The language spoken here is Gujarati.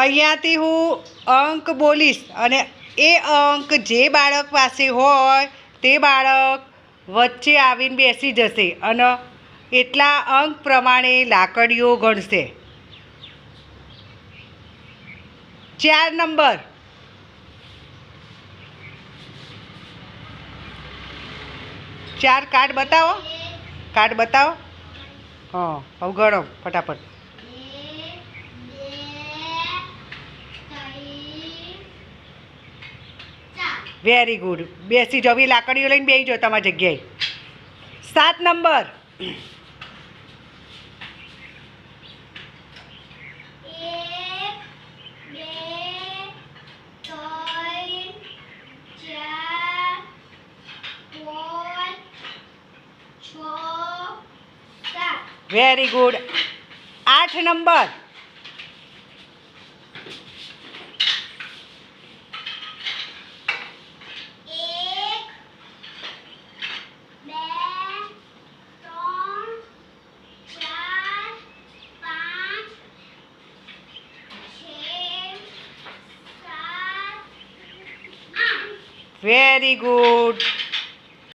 અહીંયાથી હું અંક બોલીશ અને એ અંક જે બાળક પાસે હોય તે બાળક વચ્ચે આવીને બેસી જશે અને એટલા અંક પ્રમાણે લાકડીઓ ગણશે. 4 નંબર. 4 કાર્ડ બતાવો. કાર્ડ બતાવો. હા, હવે ગણો ફટાફટ. Very good. બેસી જાઓ. એ લાકડીઓ લઈને બેસી જાઓ તમારી જગ્યાએ. 7 number. 1 very good. 8 number. 1 2 3 4 5 6 7 8 very good.